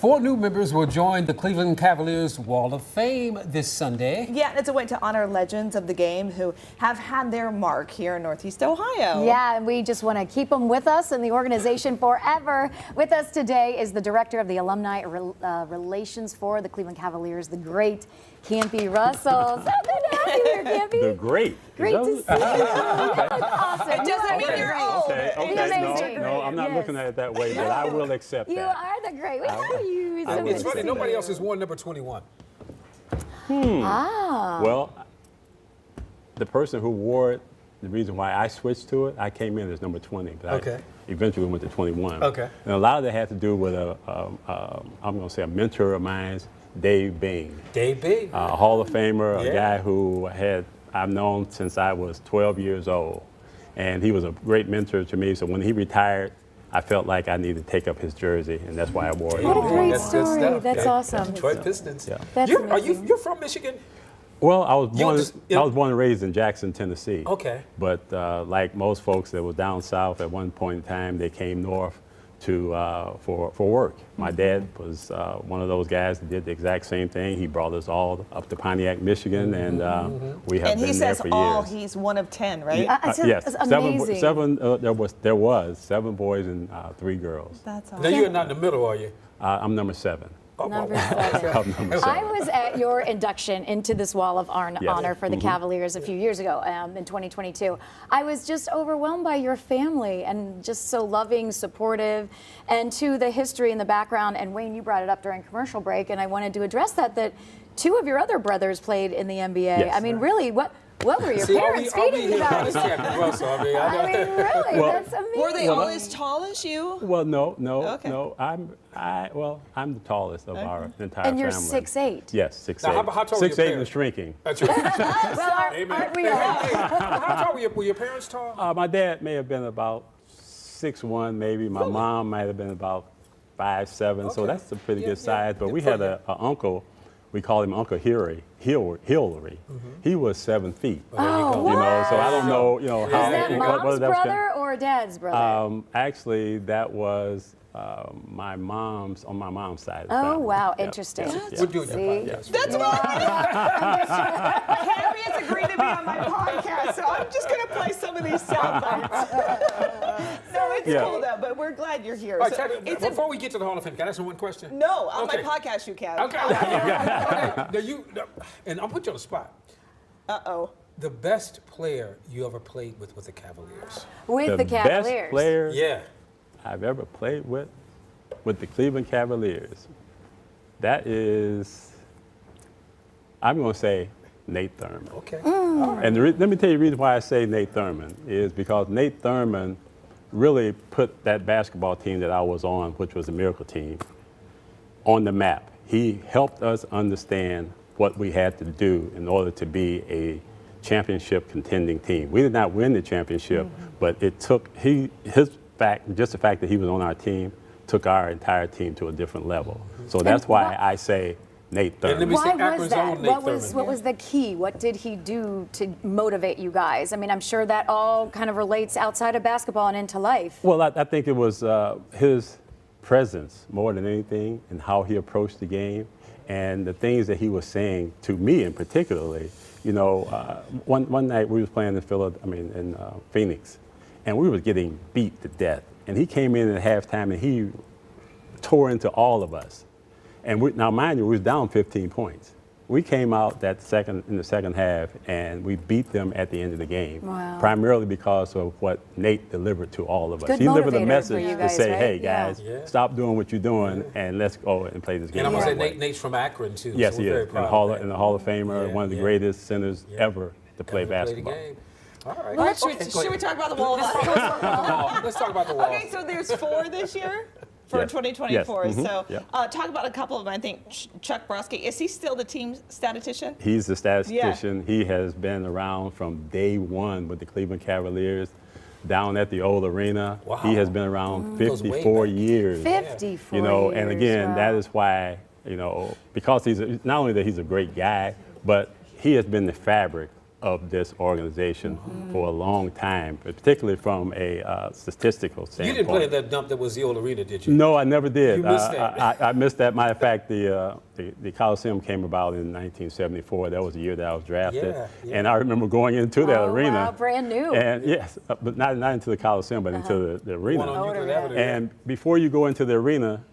4 new members will join the Cleveland Cavaliers Wall of Fame this Sunday. Yeah, and it's a way to honor legends of the game who have had their mark here in Northeast Ohio. Yeah, and we just want to keep them with us and the organization forever. With us today is the director of the Alumni Relations for the Cleveland Cavaliers, the great Campy Russell. So good to have you here, Campy. The great. Great to see you. That's awesome. It doesn't mean you're old. Okay. No, I'm not looking at it that way, but I will accept that. You are the great. We love you. It's funny, nobody else has worn number 21. Well, the person who wore it, the reason why I switched to it, I came in as number 20, but I eventually went to 21. Okay. And a lot of that had to do with I'm going to say a mentor of mine, Dave Bing. Dave Bing. A Hall of Famer, a guy who I've known since I was 12 years old. And he was a great mentor to me, so when he retired, I felt like I needed to take up his jersey, and that's why I wore it. What a great That's good story. stuff. That's awesome. Detroit Pistons. Yeah. That's amazing. You're from Michigan? Well, I was You born and raised in Jackson, Tennessee. Okay. But like most folks that was down south at one point in time, they came north to for work. My dad was one of those guys that did the exact same thing. He brought us all up to Pontiac, Michigan, and we have been there for years. And he says he's one of 10, right? Yes, It's amazing. seven. There was 7 boys and 3 girls. That's awesome. Now, you're not in the middle, are you? I'm number 7. Number I'm 7. number 7. I was at your induction into this Wall of Honor for the Cavaliers a few years ago in 2022. I was just overwhelmed by your family and just so loving, supportive, and to the history and the background. And Wayne, you brought it up during commercial break, and I wanted to address that 2 of your other brothers played in the NBA. Yes. I mean, really, what were your parents feeding you guys? Really, that's amazing. Were they all as tall as you? Well, no. I'm the tallest of our entire family. And you're 6'8". Yes, 6'8". Now, how tall were your 6'8" and parents? shrinking. That's right. Well, aren't we all? How tall were your parents tall? My dad may have been about 6'1", maybe. My mom might have been about 5'7", so that's a pretty good size. But we had an uncle. We called him Uncle Hillary. He was 7 feet. Oh, you know, so I don't know, how. Is that mom's brother or dad's brother? Actually, that was my mom's side. Of the Oh, family. wow, Yeah. interesting. We're doing your podcast. That's right. Campy has agreed to be on my podcast, so I'm just going to play some of these sound bites. No, it's cool though, but we're glad you're here. All right, So before we get to the Hall of Fame, can I ask you one question? No, on my podcast you can. Okay. Okay. And I'll put you on the spot. Uh-oh. The best player you ever played with the Cavaliers? With the Cavaliers. Best player Yeah. I've ever played with the Cleveland Cavaliers. That is, I'm going to say Nate Thurman. Okay. All right. And let me tell you the reason why I say Nate Thurman is because Nate Thurman really put that basketball team that I was on, which was the Miracle Team, on the map. He helped us understand what we had to do in order to be a championship contending team. We did not win the championship, but it took just the fact that he was on our team took our entire team to a different level. So that's why I say Nate Thurman. Why was that? What was the key? What did he do to motivate you guys? I mean, I'm sure that all kind of relates outside of basketball and into life. Well, I think it was his presence more than anything and how he approached the game and the things that he was saying to me in particularly. One night we was playing in Phoenix, and we was getting beat to death. And he came in at halftime and he tore into all of us. And now, mind you, we was down 15 points. We came out in the second half and we beat them at the end of the game. Wow. Primarily because of what Nate delivered to all of us. Good He delivered a motivator message for you to guys, say, right? hey guys, stop doing what you're doing and let's go and play this game. And I'm going the to right say way. Nate's from Akron, too. Yes, so he we're is. very proud of In the Hall of Famer, one of the greatest centers ever to play basketball. All right. Well, should we talk about the Wall of Honor? Let's talk about the Wall. Okay, so there's 4 this year for Yes. 2024. Yes. So Yeah. talk about a couple of them. I think Chuck Brodsky, is he still the team statistician? He's the statistician. He has been around from day one with the Cleveland Cavaliers down at the old arena. Wow. He has been around Goes way 54 back. years. 54 and again, wow. that is why, because not only that he's a great guy, but he has been the fabric of this organization for a long time, particularly from a statistical You standpoint. didn't play at that dump that was the old arena, did you? No, I never did. You missed that. I missed that. Matter of fact, the Coliseum came about in 1974. That was the year that I was drafted. Yeah, yeah. And I remember going into that Oh, arena. wow, brand new. And yes, but not into the Coliseum, but into the arena. One on Euclid yeah. Avenue. And before you go into the arena,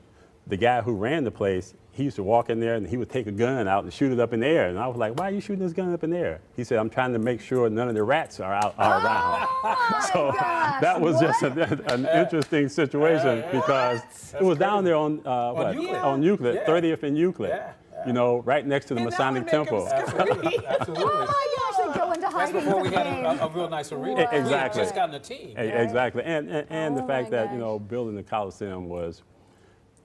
the guy who ran the place, he used to walk in there and he would take a gun out and shoot it up in the air. And I was like, why are you shooting this gun up in the air? He said, I'm trying to make sure none of the rats are around. So gosh, that was just an interesting situation because it was down there on Euclid. on Euclid, Yeah. 30th and Euclid. Yeah. You know, right next to the And that Masonic would make 'em Temple. scary. Absolutely. Oh my gosh, they go into That's hiding before for we the had game. a real nice arena. Wow. We had Exactly. just gotten a team. Exactly. And the Oh fact my that, gosh. you know, building the Coliseum was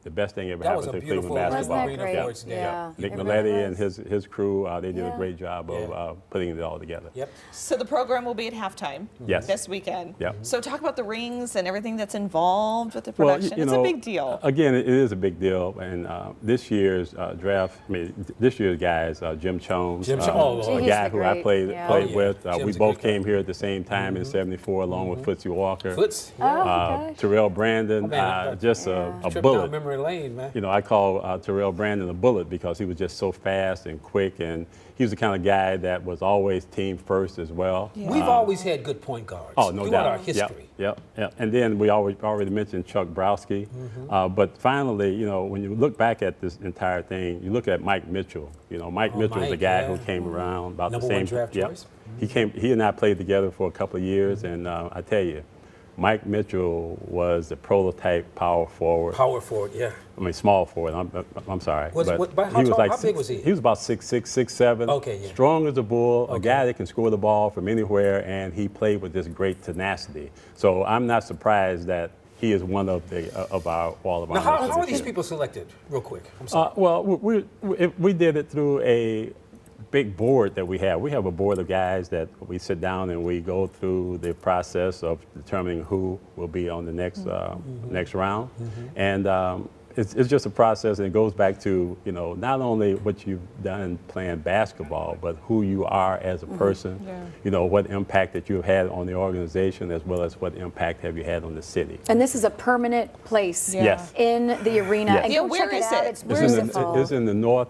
the best thing ever That was happened a to Cleveland beautiful basketball. Wasn't that arena great? for its day. Yeah. Nick It Milletti really and was. his crew, they did Yeah. a great job of Yeah. putting it all together. Yep. So the program will be at halftime Yes. this weekend. Yep. So talk about the rings and everything that's involved with the Well, production. you It's know, a big deal. Again, it is a big deal. And this year's draft, this year's guys, Jim Chones, Jim Chones. a He's guy the who I great, played yeah. played Oh, yeah. with. Jim's We a both good guy. came here at the same time in '74, along with Footsie Walker. Foots. Oh, gosh. Terrell Brandon, man, just Yeah. a Trip bullet. down memory lane, man. You know, I call Terrell Brandon a bullet because he was just so fast and quick, and he was the kind of guy that was always team first as well. We've always had good point guards. Oh, no throughout doubt. our history. Yep. And then we already mentioned Chuck Browski. But finally, you know, when you look back at this entire thing, you look at Mike Mitchell. You know, Mike Mitchell was a Mike, guy yeah. who came around about Number the same one draft yep. choice. He and I played together for a couple of years, and I tell you, Mike Mitchell was the prototype power forward. Power forward, yeah. I mean, small forward. I'm sorry. But how he was tall- like how big was he? He was about 6'6", 6'7". Okay, yeah. Strong as a bull, a Okay. guy that can score the ball from anywhere, and he played with this great tenacity. So I'm not surprised that he is one of our all of our. Now, how most are of these the- people selected? Real quick. I'm sorry. Well, we did it through a big board that we have. We have a board of guys that we sit down and we go through the process of determining who will be on the next next round, and it's just a process, and it goes back to, you know, not only what you've done playing basketball, but who you are as a person. You know, what impact that you've had on the organization, as well as what impact have you had on the city. And this is a permanent place Yeah. Yes. in the arena. Yes. And Yeah, go where check it is out. it? It's It's beautiful. it's in the north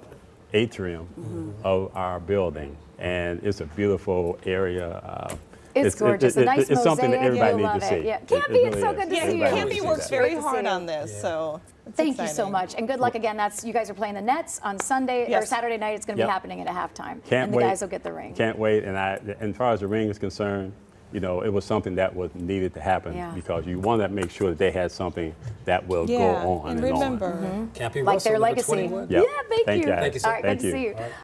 atrium of our building, and it's a beautiful area. It's gorgeous. A nice it's something that mosaic. everybody You'll needs to love it. see. Yeah. It Campy, it's really so is. good to Yeah, see you. Everybody Campy needs to works see very Great to hard see you. on this, so it's Thank you so exciting. much, and good luck again. You guys are playing the Nets on Sunday or Yes. Saturday night. It's going to Yep. be happening at a halftime, Can't and the wait. guys will get the ring. Can't wait. And as far as the ring is concerned, you know, it was something that was needed to happen Yeah. because you want to make sure that they had something that will Yeah, go on and and remember. on. Campy Like Russell, their number legacy. 21. Yep. Yeah, thank you. Thank you. Thank you, sir. All right, Thank good to you. see you.